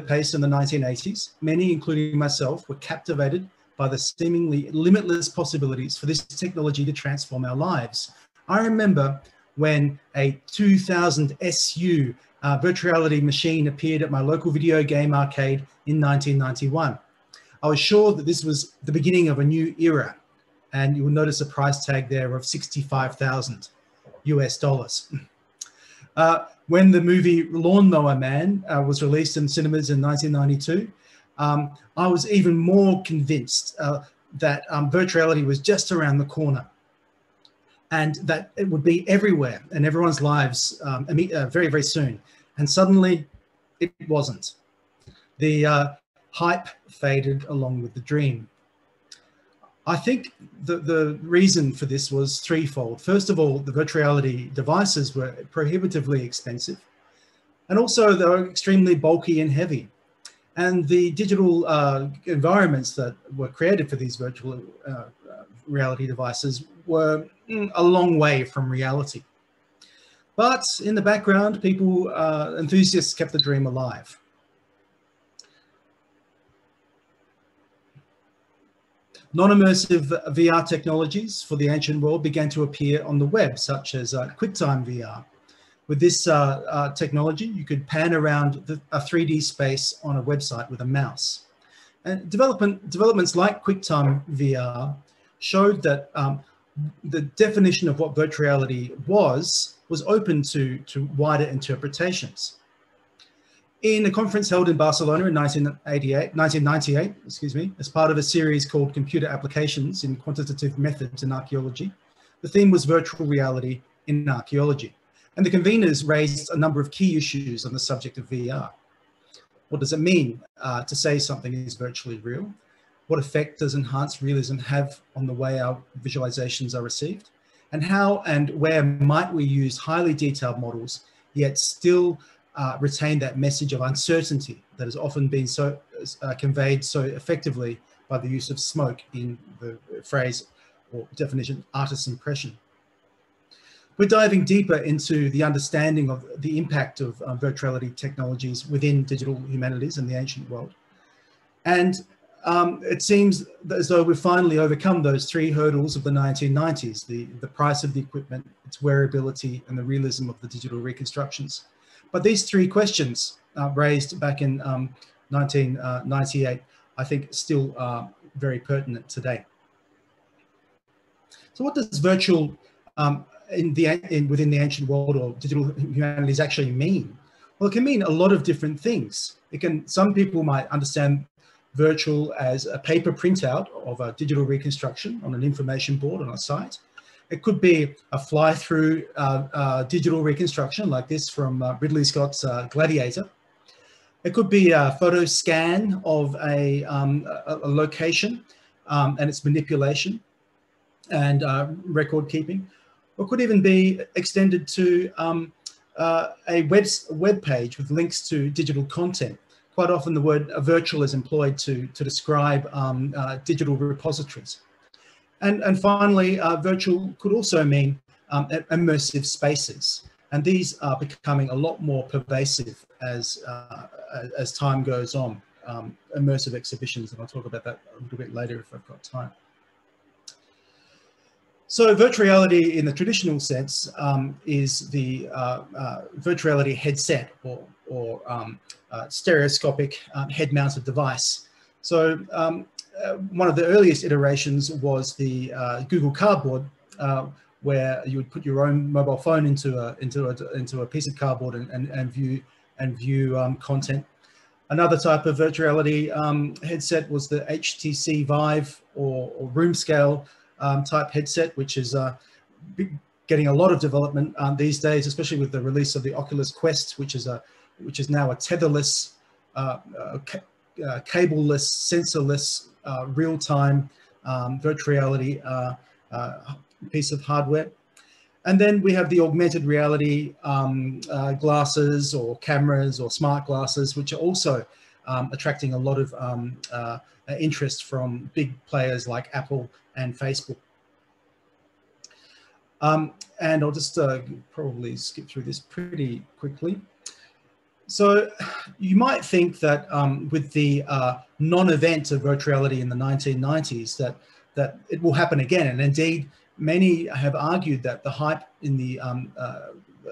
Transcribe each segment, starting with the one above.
pace in the 1980s, many, including myself, were captivated by the seemingly limitless possibilities for this technology to transform our lives. I remember when a 2000 SU virtual reality machine appeared at my local video game arcade in 1991. I was sure that this was the beginning of a new era, and you will notice a price tag there of 65,000 US dollars. When the movie Lawnmower Man was released in cinemas in 1992, I was even more convinced that virtual reality was just around the corner and that it would be everywhere in everyone's lives very, very soon. And suddenly it wasn't. The hype faded along with the dream. I think the reason for this was threefold. First of all, the virtual reality devices were prohibitively expensive, and also they were extremely bulky and heavy. And the digital environments that were created for these virtual reality devices were a long way from reality. But in the background, enthusiasts kept the dream alive. Non-immersive VR technologies for the ancient world began to appear on the web, such as Quicktime Vr. With this technology, you could pan around a 3D space on a website with a mouse. And developments like Quicktime VR showed that the definition of what virtual reality was open to wider interpretations. In a conference held in Barcelona in 1998, as part of a series called Computer Applications in Quantitative Methods in Archaeology, the theme was virtual reality in archaeology. And the conveners raised a number of key issues on the subject of VR. What does it mean to say something is virtually real? What effect does enhanced realism have on the way our visualizations are received? And how and where might we use highly detailed models, yet still retain that message of uncertainty that has often been conveyed so effectively by the use of smoke in the phrase or definition, artist's impression. We're diving deeper into the understanding of the impact of virtual reality technologies within digital humanities and the ancient world. And it seems as though we've finally overcome those three hurdles of the 1990s, the price of the equipment, its wearability, and the realism of the digital reconstructions. But these three questions raised back in 1998, I think still are very pertinent today. So what does virtual within the ancient world or digital humanities actually mean? Well, it can mean a lot of different things. Some people might understand virtual as a paper printout of a digital reconstruction on an information board on a site. It could be a fly-through digital reconstruction like this from Ridley Scott's Gladiator. It could be a photo scan of a location and its manipulation and record keeping. Or it could even be extended to a web page with links to digital content. Quite often the word virtual is employed to describe digital repositories. And finally, virtual could also mean immersive spaces. And these are becoming a lot more pervasive as time goes on, immersive exhibitions, and I'll talk about that a little bit later if I've got time. So virtual reality in the traditional sense is the virtual reality headset or stereoscopic head-mounted device. So one of the earliest iterations was the Google Cardboard, where you would put your own mobile phone into a piece of cardboard and view content. Another type of virtual reality headset was the HTC Vive or room scale type headset, which is getting a lot of development these days, especially with the release of the Oculus Quest, which is now a tetherless, cableless, sensorless, real-time virtual reality piece of hardware. And then we have the augmented reality glasses or cameras or smart glasses, which are also attracting a lot of interest from big players like Apple and Facebook. And I'll just probably skip through this pretty quickly. So you might think that with the non-event of virtuality in the 1990s, that it will happen again. And indeed, many have argued that the hype in the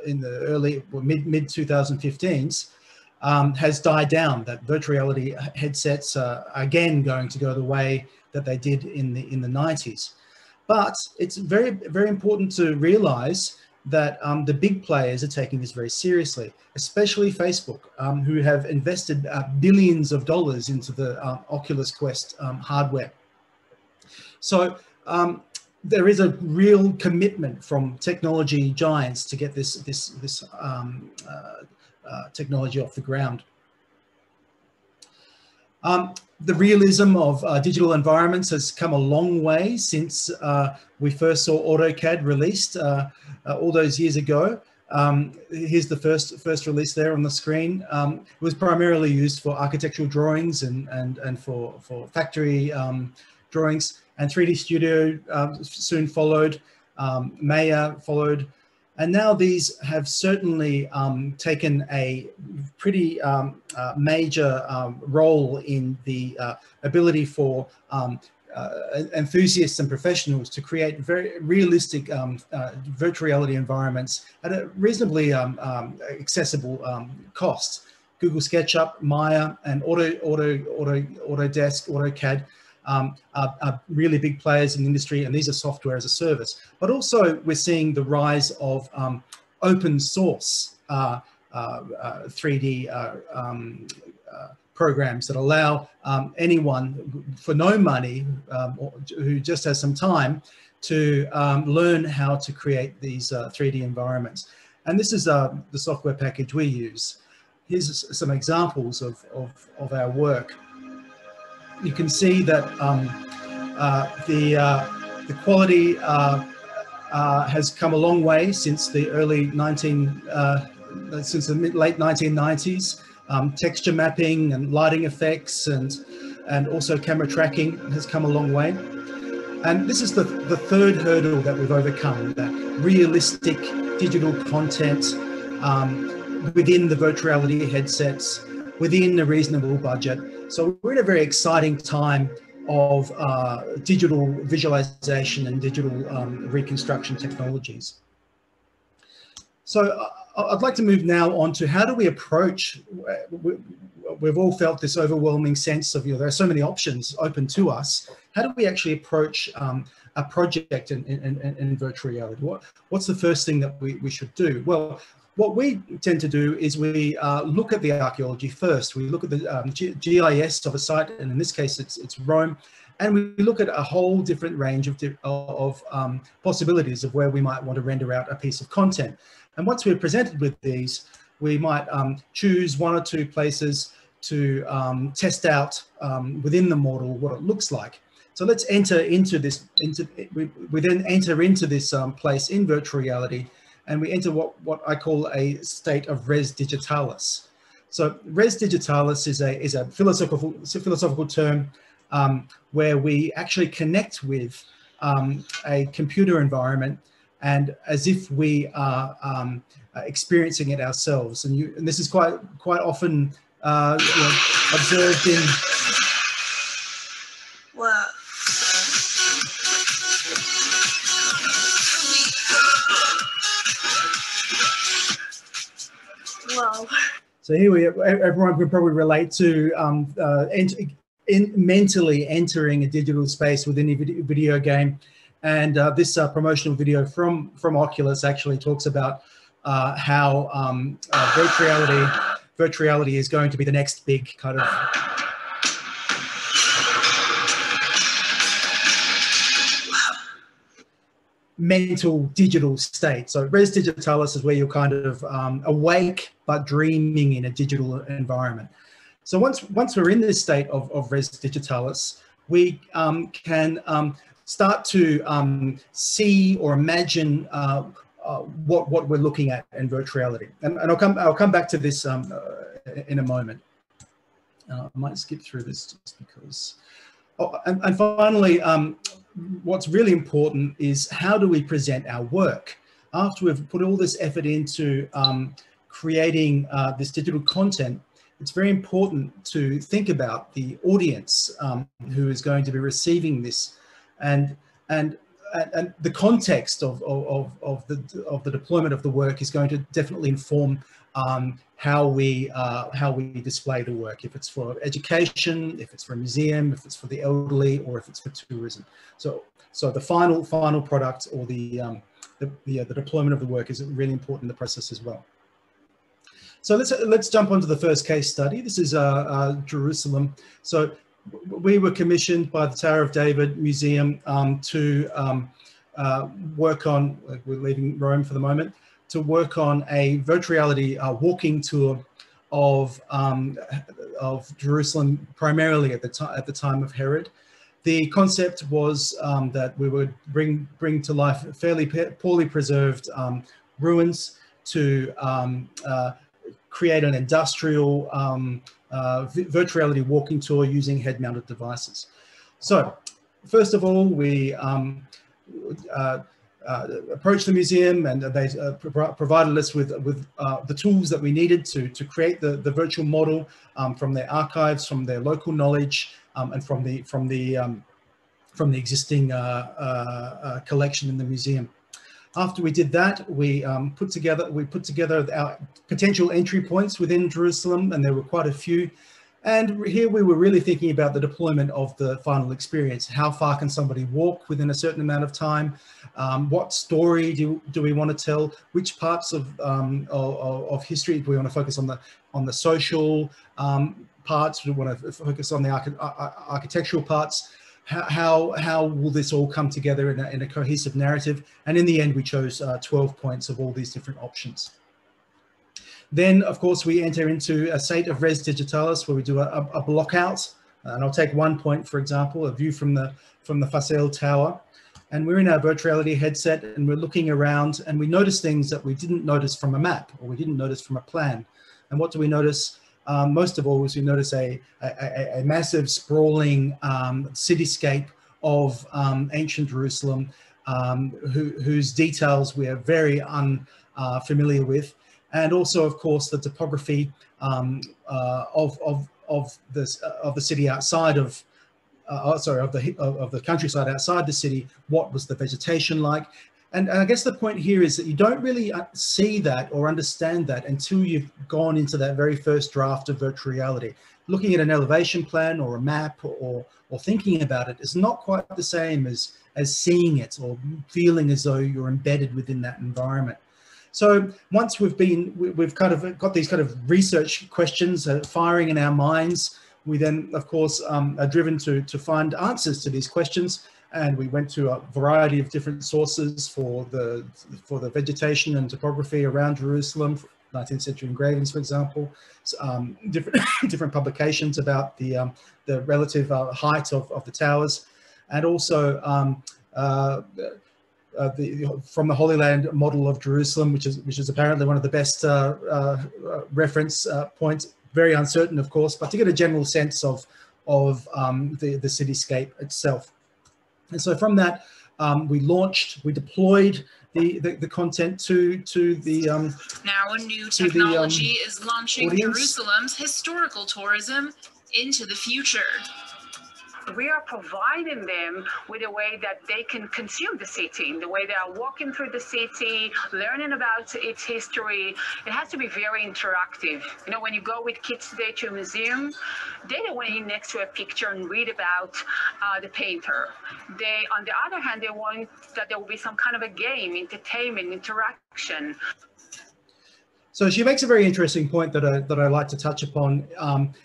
early mid 2015s has died down. That virtual reality headsets are again going to go the way that they did in the 90s. But it's very, very important to realize that the big players are taking this very seriously, especially Facebook, who have invested billions of dollars into the Oculus Quest hardware. So there is a real commitment from technology giants to get this technology off the ground. The realism of digital environments has come a long way since we first saw AutoCAD released all those years ago. Here's the first release there on the screen. It was primarily used for architectural drawings and for factory drawings. And 3D Studio soon followed, Maya followed. And now these have certainly taken a pretty major role in the ability for enthusiasts and professionals to create very realistic virtual reality environments at a reasonably accessible cost. Google SketchUp, Maya, and Autodesk, AutoCAD are really big players in the industry, and these are software as a service. But also we're seeing the rise of open source 3D programs that allow anyone for no money who just has some time to learn how to create these 3D environments. And this is the software package we use. Here's some examples of our work. You can see that the quality has come a long way since the late 1990s. Texture mapping and lighting effects and also camera tracking has come a long way. And this is the third hurdle that we've overcome, that realistic digital content within the virtual reality headsets, within a reasonable budget. So we're in a very exciting time of digital visualization and digital reconstruction technologies. So I'd like to move now on to how do we approach, we've all felt this overwhelming sense of, there are so many options open to us. How do we actually approach a project in virtual reality? What's the first thing that we should do? Well, what we tend to do is we look at the archaeology first. We look at the GIS of a site, and in this case, it's Rome, and we look at a whole different range of possibilities of where we might want to render out a piece of content. And once we're presented with these, we might choose one or two places to test out within the model what it looks like. So let's enter into this. We then enter into this place in virtual reality, and we enter what I call a state of res digitalis. So res digitalis is a philosophical term where we actually connect with a computer environment, and as if we are experiencing it ourselves. And this is quite often observed in. Wow. Wow. So here everyone can probably relate to mentally entering a digital space within a video game. And this promotional video from Oculus actually talks about how virtual reality is going to be the next big kind of mental digital state. So res digitalis is where you're kind of awake but dreaming in a digital environment. So once we're in this state of res digitalis, we can start to see or imagine what we're looking at in virtual reality. And I'll come back to this in a moment. I might skip through this just because. Oh, and finally, what's really important is how do we present our work? After we've put all this effort into creating this digital content, it's very important to think about the audience who is going to be receiving this, and the context of the deployment of the work is going to definitely inform how we display the work, if it's for education, if it's for a museum, if it's for the elderly, or if it's for tourism. So the final product, or the deployment of the work, is really important in the process as well. So let's jump onto the first case study. This is Jerusalem. So we were commissioned by the Tower of David Museum to work on, we're leaving Rome for the moment, to work on a virtual reality walking tour of Jerusalem, primarily at the time of Herod. The concept was that we would bring to life fairly poorly preserved ruins to create an industrial virtual reality walking tour using head-mounted devices. So, first of all, we approached the museum, and they provided us with the tools that we needed to create the virtual model from their archives, from their local knowledge, and from the existing collection in the museum. After we did that, we put together our potential entry points within Jerusalem, and there were quite a few. And here we were really thinking about the deployment of the final experience. How far can somebody walk within a certain amount of time? What story do we want to tell? Which parts of history do we want to focus on? The social parts? Do we want to focus on the architectural parts? How will this all come together in a cohesive narrative? And in the end, we chose 12 points of all these different options. Then, of course, we enter into a state of res digitalis, where we do a block out. And I'll take 1 point, for example, a view from the Fasel Tower. And we're in our virtual reality headset, and we're looking around, and we notice things that we didn't notice from a map, or we didn't notice from a plan. And what do we notice? Most of all, was we notice a massive sprawling cityscape of ancient Jerusalem, whose details we are very unfamiliar with, and also, of course, the topography of the city outside of the countryside outside the city. What was the vegetation like? And I guess the point here is that you don't really see that or understand that until you've gone into that very first draft of virtual reality. Looking at an elevation plan or a map or thinking about it is not quite the same as seeing it or feeling as though you're embedded within that environment. So once we've kind of got these kind of research questions firing in our minds, we then, of course, are driven to find answers to these questions. And we went to a variety of different sources for the vegetation and topography around Jerusalem, 19th century engravings, for example, different publications about the relative height of the towers, and also from the Holy Land model of Jerusalem, which is apparently one of the best reference points. Very uncertain, of course, but to get a general sense of the cityscape itself. And so from that, we deployed the content to the now a new technology is launching audience. Jerusalem's historical tourism into the future. We are providing them with a way that they can consume the city, the way they are walking through the city, learning about its history. It has to be very interactive. You know, when you go with kids today to a museum, they don't want to be next to a picture and read about the painter. They, on the other hand, they want that there will be some kind of a game, entertainment, interaction. So she makes a very interesting point that I like to touch upon.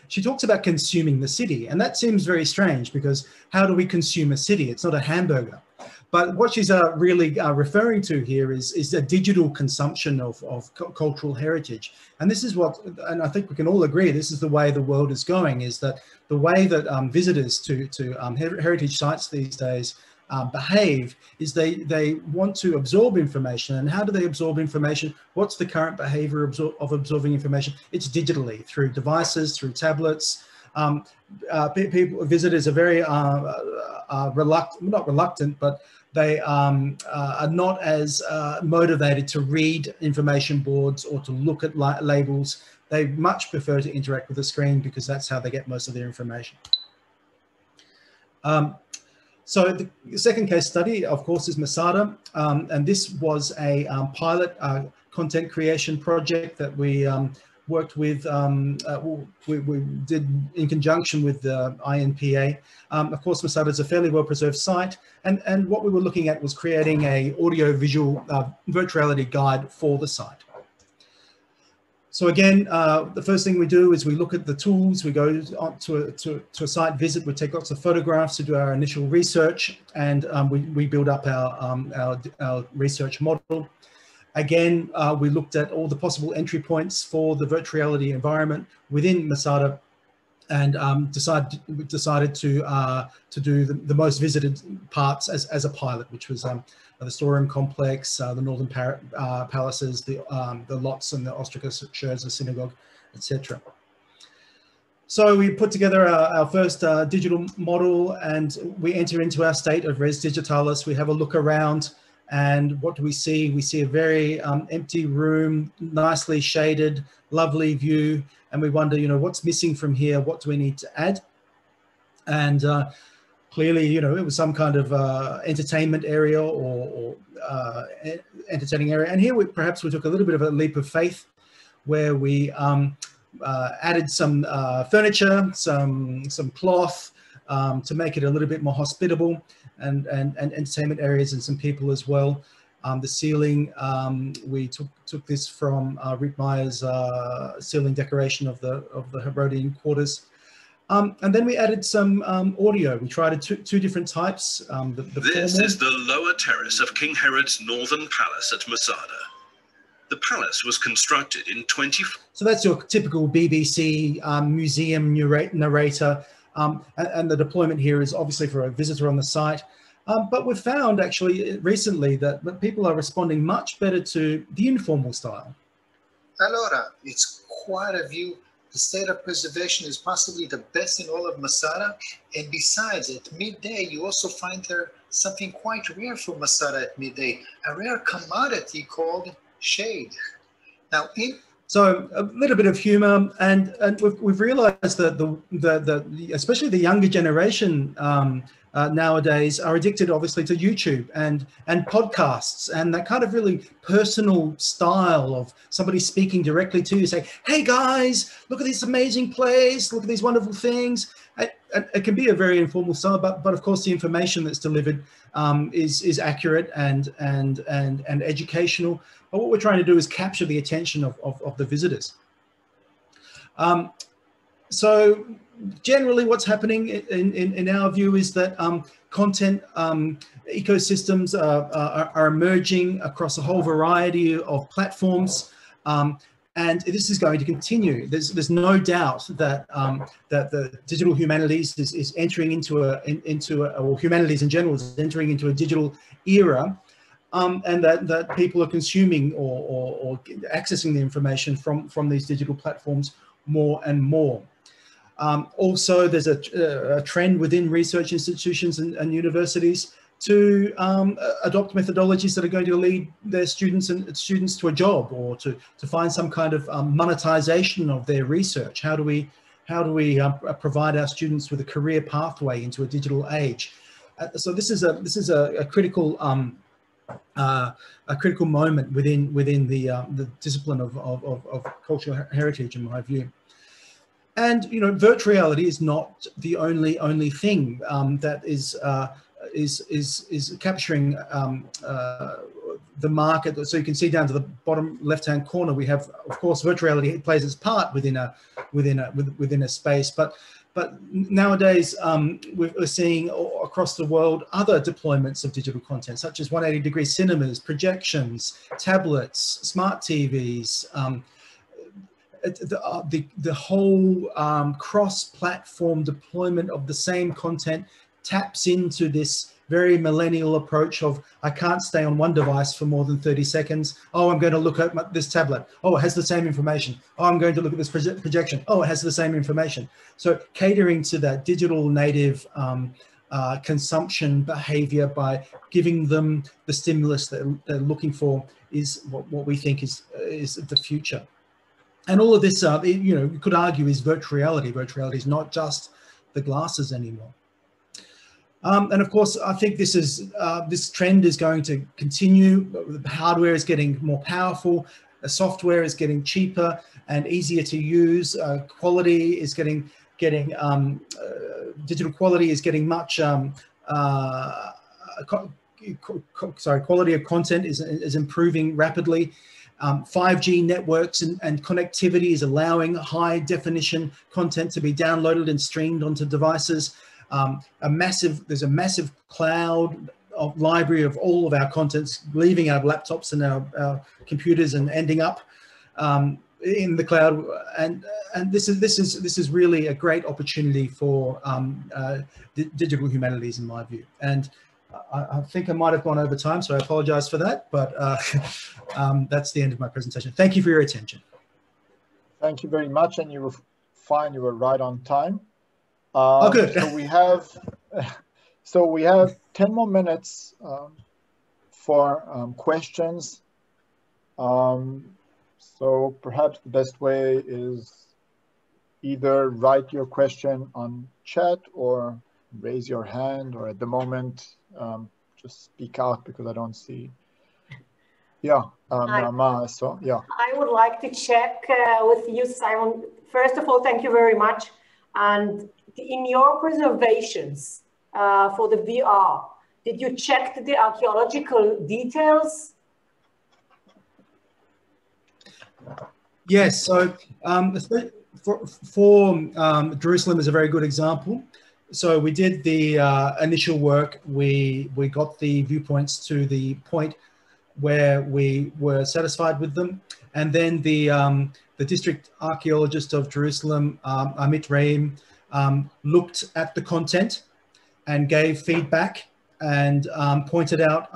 She talks about consuming the city, and that seems very strange because how do we consume a city? It's not a hamburger. But what she's really referring to here is a digital consumption of cultural heritage. And this is and I think we can all agree, this is the way the world is going, is that the way that visitors to heritage sites these days behave is they want to absorb information. And how do they absorb information? What's the current behavior of absorbing information? It's digitally, through devices, through tablets, people, visitors are very not reluctant, but they are not as motivated to read information boards or to look at labels. They much prefer to interact with the screen because that's how they get most of their information. So the second case study, of course, is Masada, and this was a pilot content creation project that we worked with, we did in conjunction with the INPA. Of course, Masada is a fairly well-preserved site, and what we were looking at was creating a audio-visual virtual reality guide for the site. So again, the first thing we do is we look at the tools, we go to a site visit, we take lots of photographs to do our initial research, and we build up our research model. Again, we looked at all the possible entry points for the virtual reality environment within Masada, and decided to do the most visited parts as a pilot, which was the storeroom complex, the northern palaces, the lots and the Ostraka Church, the synagogue, etc. So we put together our first digital model, and we enter into our state of res digitalis. We have a look around, and what do we see? We see a very empty room, nicely shaded, lovely view, and we wonder, you know, what's missing from here? What do we need to add? And clearly, you know, it was some kind of entertainment area or entertaining area. And here perhaps we took a little bit of a leap of faith, where we added some furniture, some cloth to make it a little bit more hospitable, and entertainment areas and some people as well. The ceiling, we took this from Rick Meyer's ceiling decoration of the Herodian quarters. And then we added some audio. We tried two different types. This is the lower terrace of King Herod's northern palace at Masada. The palace was constructed in 20... So that's your typical BBC museum narrator. And the deployment here is obviously for a visitor on the site. But we've found actually recently that people are responding much better to the informal style. Allora, it's quite a view. The state of preservation is possibly the best in all of Masada. And besides, at midday, you also find there something quite rare for Masada at midday, a rare commodity called shade. Now, so a little bit of humor, and we've realized that especially the younger generation nowadays are addicted, obviously, to YouTube and podcasts, and that kind of really personal style of somebody speaking directly to you, saying, "Hey guys, look at this amazing place, look at these wonderful things." It can be a very informal style, but of course the information that's delivered is accurate and educational. But what we're trying to do is capture the attention of the visitors. So generally what's happening in our view is that content ecosystems are emerging across a whole variety of platforms, and this is going to continue. There's no doubt that that the digital humanities is entering or humanities in general is entering into a digital era. And that people are consuming or accessing the information from these digital platforms more and more. Also, there's a trend within research institutions and universities to adopt methodologies that are going to lead their students to a job, or to find some kind of monetization of their research. How do we provide our students with a career pathway into a digital age? So this is a critical moment within the discipline of cultural heritage, in my view. And you know, virtual reality is not the only thing that is capturing the market. So you can see down to the bottom left-hand corner, we have, of course, virtual reality plays its part within a space, but nowadays we're seeing across the world other deployments of digital content, such as 180-degree cinemas, projections, tablets, smart TVs. The whole cross-platform deployment of the same content taps into this very millennial approach of, I can't stay on one device for more than 30 seconds. Oh, I'm going to look at this tablet. Oh, it has the same information. Oh, I'm going to look at this projection. Oh, it has the same information. So catering to that digital native consumption behavior by giving them the stimulus that they're looking for is what we think is the future. And all of this, you know, you could argue is virtual reality. Virtual reality is not just the glasses anymore. And of course, I think this trend is going to continue. The hardware is getting more powerful. The software is getting cheaper and easier to use. Quality is getting digital quality is getting much. Quality of content is improving rapidly. 5G networks and connectivity is allowing high definition content to be downloaded and streamed onto devices. There's a massive cloud of library of all of our contents leaving our laptops and our computers and ending up in the cloud, and this is really a great opportunity for digital humanities, in my view. And I think I might have gone over time, so I apologize for that, but that's the end of my presentation. Thank you for your attention. Thank you very much, and you were fine. You were right on time. Oh, good. So we have 10 more minutes for questions. So perhaps the best way is either write your question on chat or raise your hand, or at the moment, just speak out because I don't see. Yeah, so yeah. I would like to check with you, Simon. First of all, thank you very much. And in your preservations for the VR, did you check the archaeological details? Yes, so for Jerusalem is a very good example. So we did the initial work. We got the viewpoints to the point where we were satisfied with them, and then the district archaeologist of Jerusalem, Amit Reim, looked at the content and gave feedback and pointed out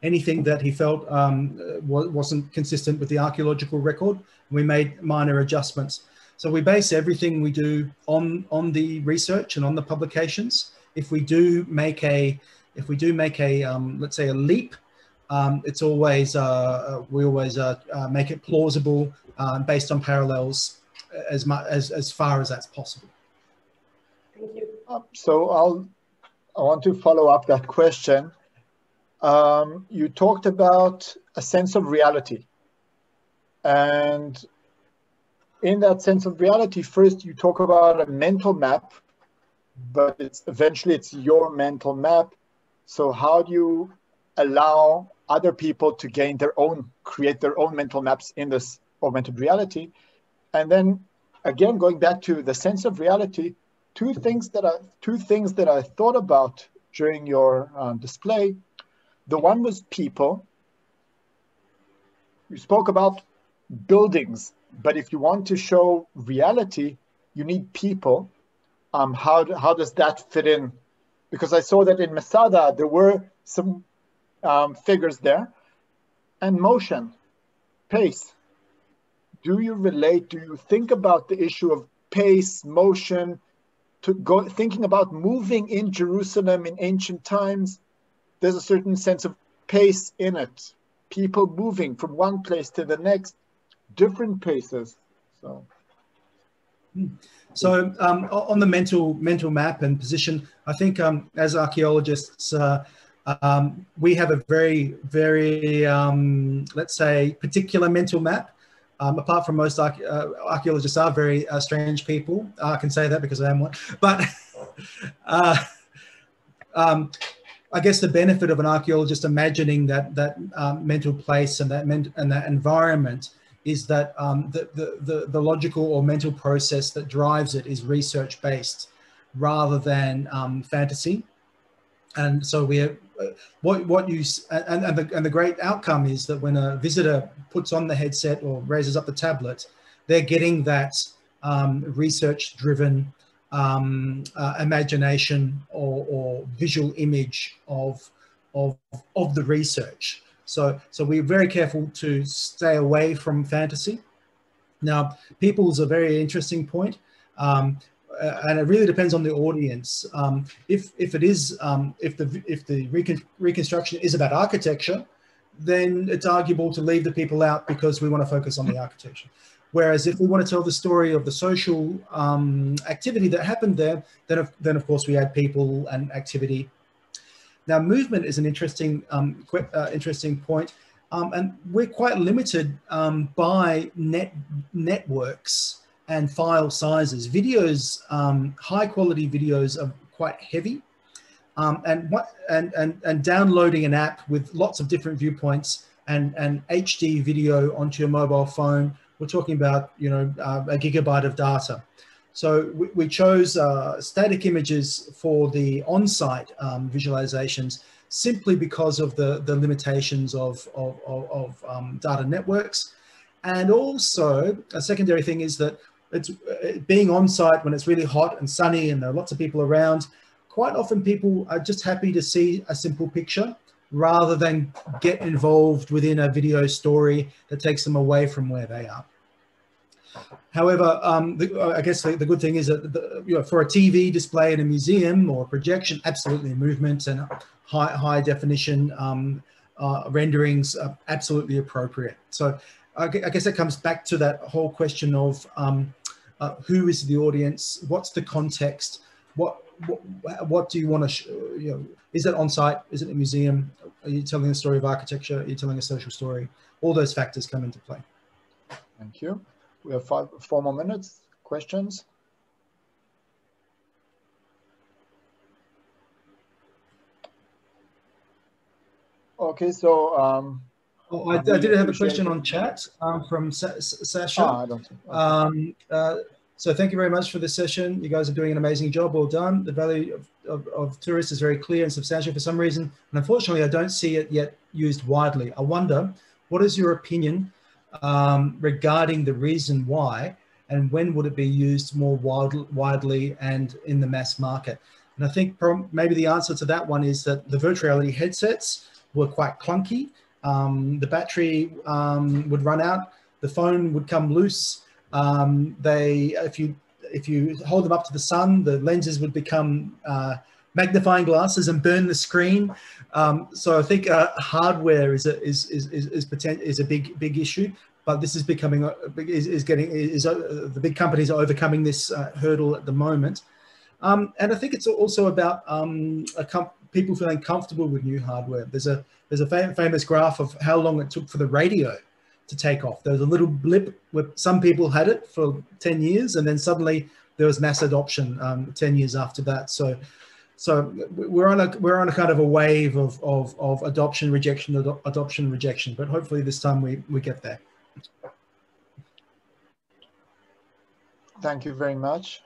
anything that he felt wasn't consistent with the archaeological record. We made minor adjustments. So we base everything we do on the research and on the publications. If we do make a let's say a leap, it's always we always make it plausible based on parallels as far as that's possible. Thank you. So I want to follow up that question. You talked about a sense of reality, and in that sense of reality, first you talk about a mental map, but eventually it's your mental map. So how do you allow other people to create their own mental maps in this augmented reality? And then again, going back to the sense of reality, two things that I thought about during your display. The one was people. You spoke about buildings, but if you want to show reality, you need people. How does that fit in? Because I saw that in Masada, there were some figures there. And motion, pace. Do you think about the issue of pace, motion, thinking about moving in Jerusalem in ancient times? There's a certain sense of pace in it. People moving from one place to the next, different paces. So on the mental map and position, I think as archaeologists, we have a very, very, let's say, particular mental map. Apart from most archaeologists are very strange people. I can say that because I am one. But I guess the benefit of an archaeologist imagining that mental place and that environment is that the logical or mental process that drives it is research based rather than fantasy. And so we have the great outcome is that when a visitor puts on the headset or raises up the tablet, they're getting that research driven imagination or visual image of the research. So we're very careful to stay away from fantasy. Now, people's a very interesting point, and it really depends on the audience. If the reconstruction is about architecture, then it's arguable to leave the people out because we want to focus on the architecture. Whereas if we want to tell the story of the social activity that happened there, then of course we add people and activity. Now, movement is an interesting point, and we're quite limited by networks and file sizes. Videos, high quality videos are quite heavy, and downloading an app with lots of different viewpoints and HD video onto your mobile phone, we're talking about, you know, a gigabyte of data. So we chose static images for the on-site visualizations simply because of the limitations of data networks. And also a secondary thing is that it's being on-site when it's really hot and sunny and there are lots of people around. Quite often people are just happy to see a simple picture rather than get involved within a video story that takes them away from where they are. However, I guess the good thing is that you know, for a TV display in a museum or a projection, absolutely movement and high definition renderings are absolutely appropriate. So I guess it comes back to that whole question of who is the audience, what's the context, what do you want to, you know, is it on site? Is it a museum? Are you telling a story of architecture? Are you telling a social story? All those factors come into play. Thank you. We have 4 more minutes. Questions? Okay, so I did have a question on chat from Sasha. I don't think. So thank you very much for this session. You guys are doing an amazing job. Well done. The value of tourists is very clear and substantial for some reason. And unfortunately, I don't see it yet used widely. I wonder, what is your opinion regarding the reason why, and when would it be used more widely and in the mass market? And I think maybe the answer to that one is that the virtual reality headsets were quite clunky. The battery would run out, the phone would come loose. If you hold them up to the sun, the lenses would become magnifying glasses and burn the screen. So I think hardware is a big issue, but this is becoming the big companies are overcoming this hurdle at the moment. And I think it's also about people feeling comfortable with new hardware. There's a famous graph of how long it took for the radio to take off. There was a little blip where some people had it for 10 years, and then suddenly there was mass adoption 10 years after that. So we're on a kind of a wave of adoption, rejection, adoption, rejection. But hopefully this time we get there. Thank you very much.